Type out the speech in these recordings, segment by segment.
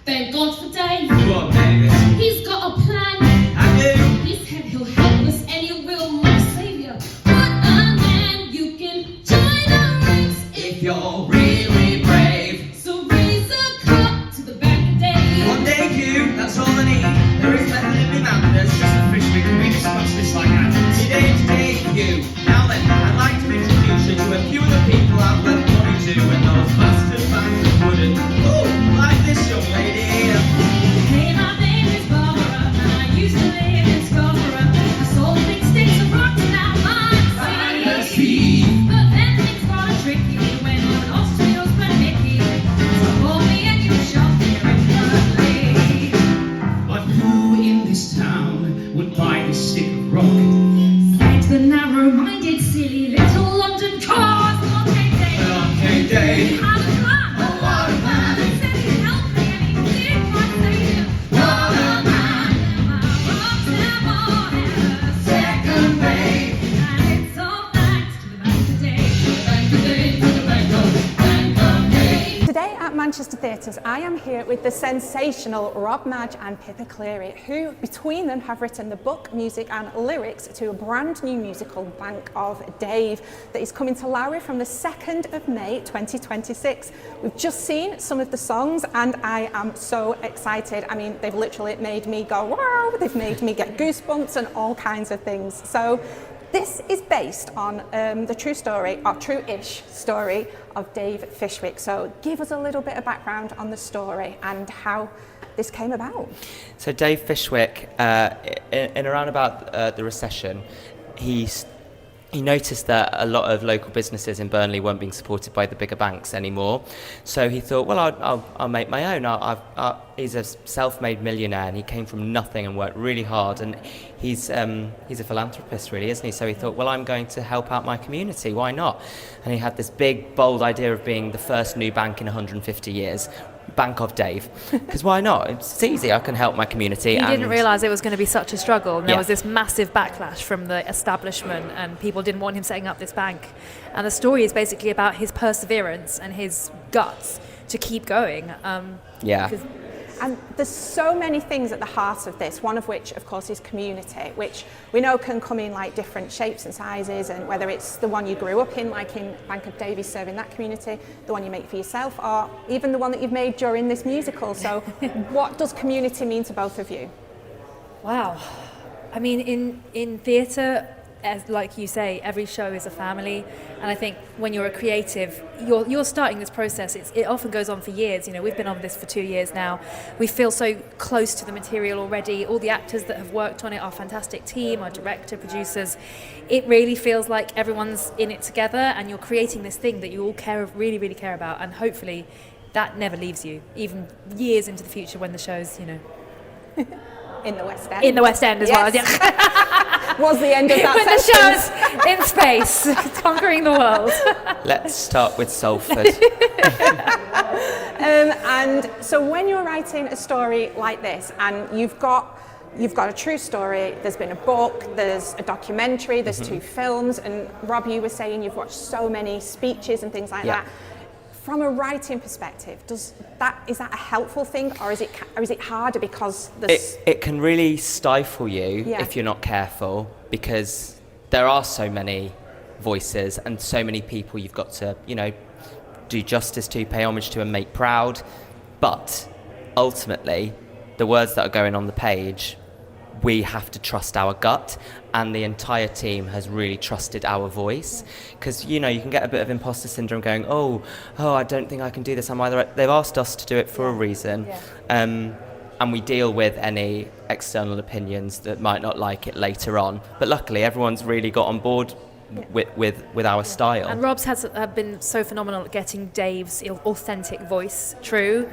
Thank God for Dave. Go on, David. He's got a plan. Have you? He said he'll help us and he will, my saviour. What a man, you can join the ranks If you're really brave. so raise a cup to the back of Dave. One day Q, that's all I need. There is method in me madness. Just a fish we can really smash this like that. Today, you. Now then, I'd like to introduce you to a few of the people I've lent money to when those bastards wouldn't. Ooh, like this young lady here. Hey, my name is Barbara, and I used to live in Scarborough. I sold big sticks of rock and now I'm sea. But then things got tricky when you lost to your friend Mickey. So call me and you shop here in Burnley. But who in this town would buy this stick of rock? Said the narrow-minded, silly little London cars. Okay, Dave. He had a plan. Oh, what a man. He said he'd help me and he did, my saviour. What a man. My rocks never had a Second rate. and it's all thanks to the bank of Dave. Thank you, Dave, for the bank of Dave. Today at Manchester Theatres, I am here with the sensational ROB MADGE and Pippa Cleary, who between them have written the book, music and lyrics to a brand new musical, Bank of Dave, that is coming to Lowry from the 2nd of May 2026. We've just seen some of the songs and I am so excited. I mean, they've literally made me go wow, they've made me get goosebumps and all kinds of things. So this is based on the true story, or true-ish story, of Dave Fishwick. So give us a little bit of background on the story and how this came about. So Dave Fishwick, in around about the recession, he noticed that a lot of local businesses in Burnley weren't being supported by the bigger banks anymore. So he thought, well, I'll make my own. He's a self-made millionaire, and he came from nothing and worked really hard. And he's a philanthropist, really, isn't he? So he thought, well, I'm going to help out my community. Why not? And he had this big, bold idea of being the first new bank in 150 years. Bank of Dave, because why not? It's easy. I can help my community. He didn't realise it was going to be such a struggle, and there Yeah. was this massive backlash from the establishment, and people didn't want him setting up this bank. And the story is basically about his perseverance and his guts to keep going. Yeah. And there's so many things at the heart of this, one of which, of course, is community, which we know can come in like different shapes and sizes, and whether it's the one you grew up in, like in Bank of Dave, serving that community, the one you make for yourself, or even the one that you've made during this musical. So what does community mean to both of you? Wow. I mean, in theatre, as like you say, every show is a family, and I think when you're a creative, you're starting this process. It often goes on for years. You know, we've been on this for 2 years now. We feel so close to the material already. All the actors that have worked on it, our fantastic team, our director, producers. It really feels like everyone's in it together, and you're creating this thing that you all really, really care about, and hopefully that never leaves you, even years into the future when the show's, you know. In the West End. In the West End as well, yeah. Was the end of that When the sentence. show's in space, conquering the world. Let's start with Salford. And so when you're writing a story like this, and you've got a true story, there's been a book, there's a documentary, there's 2 films, and Rob, you were saying you've watched so many speeches and things like Yeah. that. From a writing perspective, is that a helpful thing, or is it harder because there's... It can really stifle you Yeah. if you're not careful, because there are so many voices and so many people you've got to, you know, do justice to, pay homage to and make proud. But ultimately, the words that are going on the page, we have to trust our gut, and the entire team has really trusted our voice, because you know you can get a bit of imposter syndrome going, oh I don't think I can do this, I'm either they've asked us to do it for a reason. And we deal with any external opinions that might not like it later on, but luckily everyone's really got on board with our style. And Rob's has been so phenomenal at getting Dave's authentic voice true,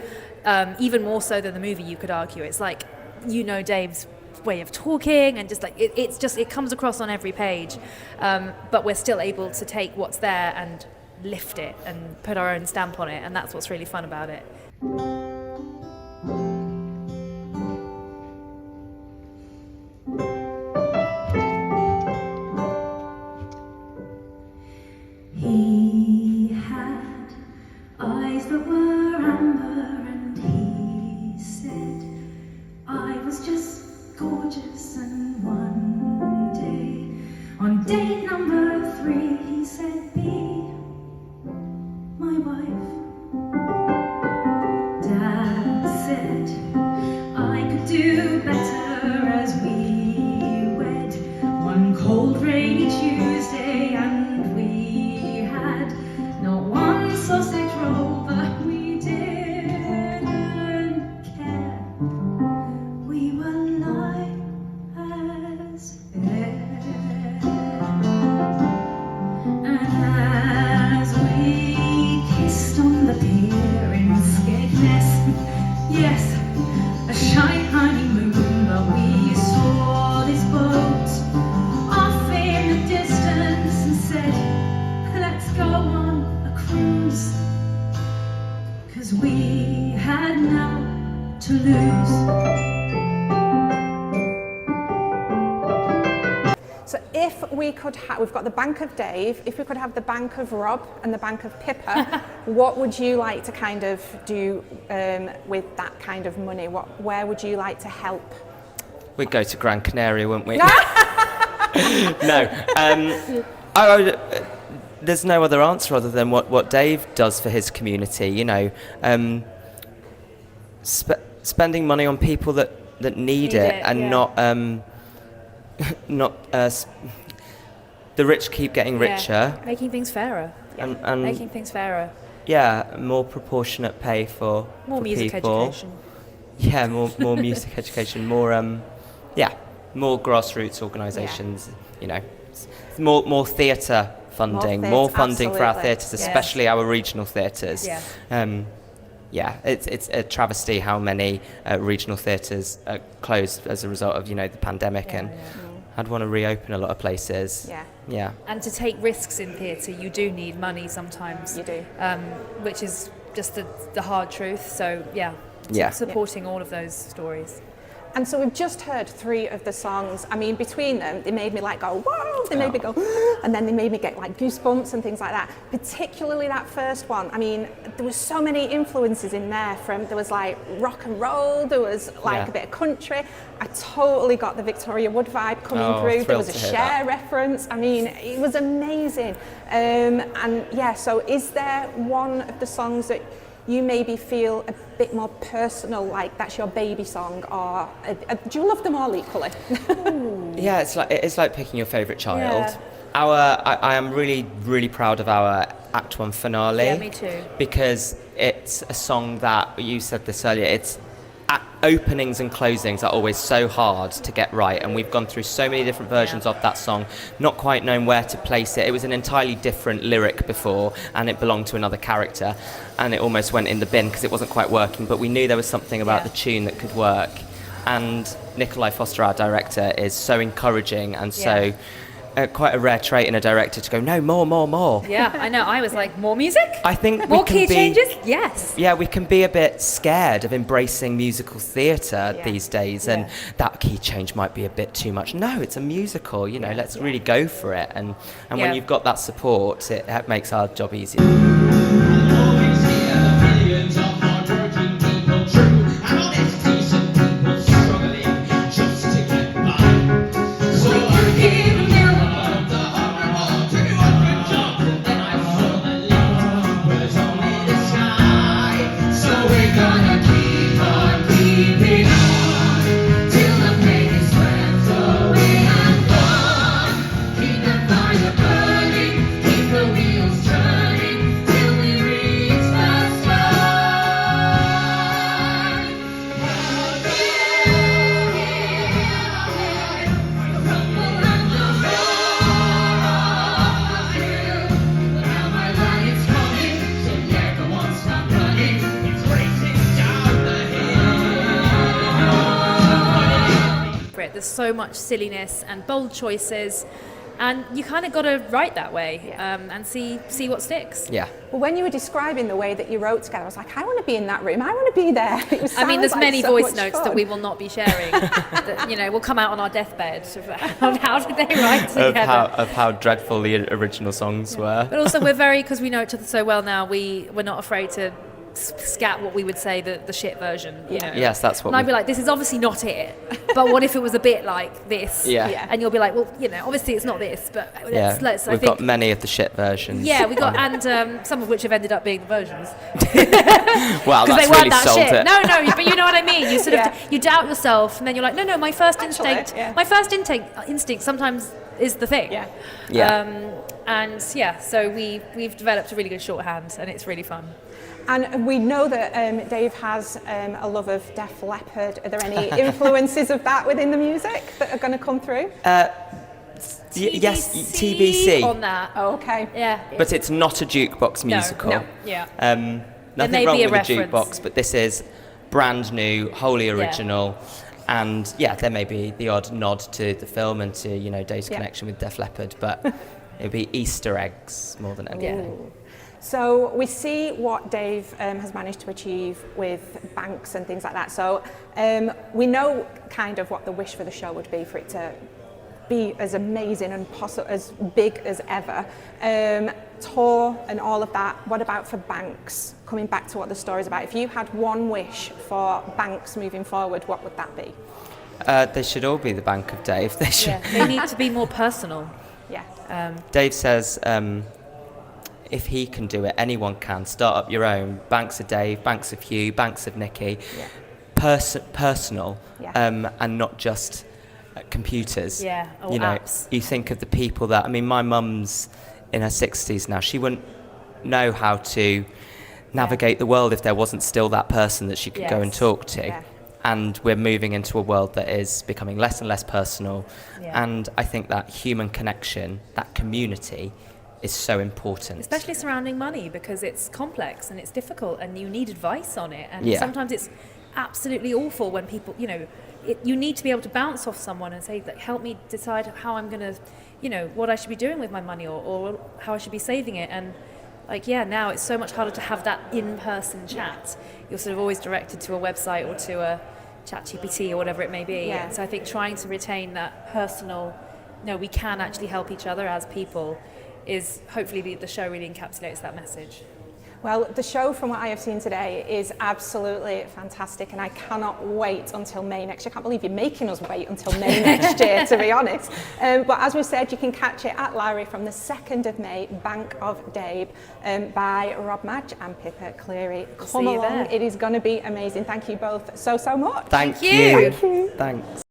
even more so than the movie, you could argue. It's like, you know, Dave's way of talking, and just like it comes across on every page, but we're still able to take what's there and lift it and put our own stamp on it, and that's what's really fun about it. He had eyes that were amber, and he yes, a shiny moon, but we saw this boat off in the distance and said, let's go on a cruise, 'cause we had now to lose. So if we could have, we've got the bank of Dave, if we could have the bank of Rob and the bank of Pippa, what would you like to kind of do with that kind of money? Where would you like to help? We'd go to Gran Canaria, wouldn't we? No. There's no other answer other than what Dave does for his community. You know, spending money on people that need it, and yeah. the rich keep getting richer. Yeah. Making things fairer. And Making things fairer. yeah, more proportionate pay for More for music people. education. Yeah, more music education, more more grassroots organisations. You know, more theatre funding, more funding for our absolutely. theatres, especially our regional theatres. Yeah. It's a travesty how many regional theatres closed as a result of the pandemic, and I'd want to reopen a lot of places. Yeah. And to take risks in theatre, you do need money sometimes. You do. Which is just the hard truth. So supporting all of those stories. And so we've just heard 3 of the songs. I mean, between them, they made me like go, whoa, they made me go, and then they made me get like goosebumps and things like that. Particularly that first one. I mean, there was so many influences in there there was like rock and roll, there was like a bit of country. I totally got the Victoria Wood vibe coming through. There was a Cher reference. I mean, it was amazing. So is there one of the songs that you maybe feel a bit more personal, like that's your baby song, or do you love them all equally? Yeah, it's like picking your favourite child. Yeah. I am really, really proud of our Act 1 finale. Yeah, me too. Because it's a song that, you said this earlier, it's openings and closings are always so hard to get right, and we've gone through so many different versions of that song, not quite knowing where to place it. It was an entirely different lyric before, and it belonged to another character, and it almost went in the bin because it wasn't quite working, but we knew there was something about the tune that could work. And Nikolai Foster, our director, is so encouraging and so quite a rare trait in a director to go, no, more. Yeah, I know. I was like, more music? I think more we can key changes? Yes. Yeah, we can be a bit scared of embracing musical theatre these days, and that key change might be a bit too much. No, it's a musical, let's really go for it. And when you've got that support, it makes our job easier. There's so much silliness and bold choices, and you kind of got to write that way and see what sticks. Yeah. Well, when you were describing the way that you wrote together, I was like, I want to be in that room. I want to be there. I mean, there's many voice notes that we will not be sharing. That, will come out on our deathbed of how did they write together. Of how dreadful the original songs were. But also, because we know each other so well now, we're not afraid to scat what we would say the shit version. Yes, that's what. And I'd be like, this is obviously not it. But what if it was a bit like this? Yeah. And you'll be like, well, obviously it's not this, but let's. We've got many of the shit versions. Yeah, we got, and some of which have ended up being the versions. Wow, that's they weren't really that sold shit. it. No, but you know what I mean. You sort of you doubt yourself, and then you're like, no, my first instinct, instinct sometimes is the thing. So we've developed a really good shorthand, and it's really fun. And we know that Dave has a love of Def Leppard. Are there any influences of that within the music that are going to come through? Yes, TBC. On that. Oh, okay. Yeah. But it's not a jukebox musical. No. Yeah. Nothing wrong with a jukebox, but this is brand new, wholly original. And yeah, there may be the odd nod to the film and to, you know, Dave's connection with Def Leppard, but it'd be Easter eggs more than anything. Ooh. So we see what Dave has managed to achieve with banks and things like that. So we know kind of what the wish for the show would be, for it to be as amazing and as big as ever. Tour and all of that. What about for banks? Coming back to what the story's about. If you had one wish for banks moving forward, what would that be? They should all be the Bank of Dave. They should. Yeah, they need to be more personal. Yeah. Dave says, if he can do it, anyone can. Start up your own. Banks of Dave, Banks of Hugh, Banks of Nikki. Yeah. Personal, Yeah. and not just computers. Yeah, or you know, apps. you think of the people that, I mean, my mum's in her 60s now. She wouldn't know how to navigate the world if there wasn't still that person that she could go and Yes. talk to. Yeah. And we're moving into a world that is becoming less and less personal. Yeah. And I think that human connection, that community, is so important. Especially surrounding money, because it's complex and it's difficult and you need advice on it. And Yeah. sometimes it's absolutely awful when people, you know, you need to be able to bounce off someone and say, like, help me decide how I'm going to, you know, what I should be doing with my money, or how I should be saving it. And like, yeah, now it's so much harder to have that in-person chat. You're sort of always directed to a website or to a ChatGPT or whatever it may be. Yeah. So I think trying to retain that personal, no, we can actually help each other as people, is hopefully the show really encapsulates that message. Well, the show, from what I have seen today, is absolutely fantastic, and I cannot wait until May next year. I can't believe you're making us wait until May next year, to be honest. But as we said, you can catch it at Lowry from the 2nd of May, Bank of Dave, by ROB MADGE and Pippa Cleary. Come See you along, there. it is going to be amazing. Thank you both so much. Thank you. you. Thank you. Thanks.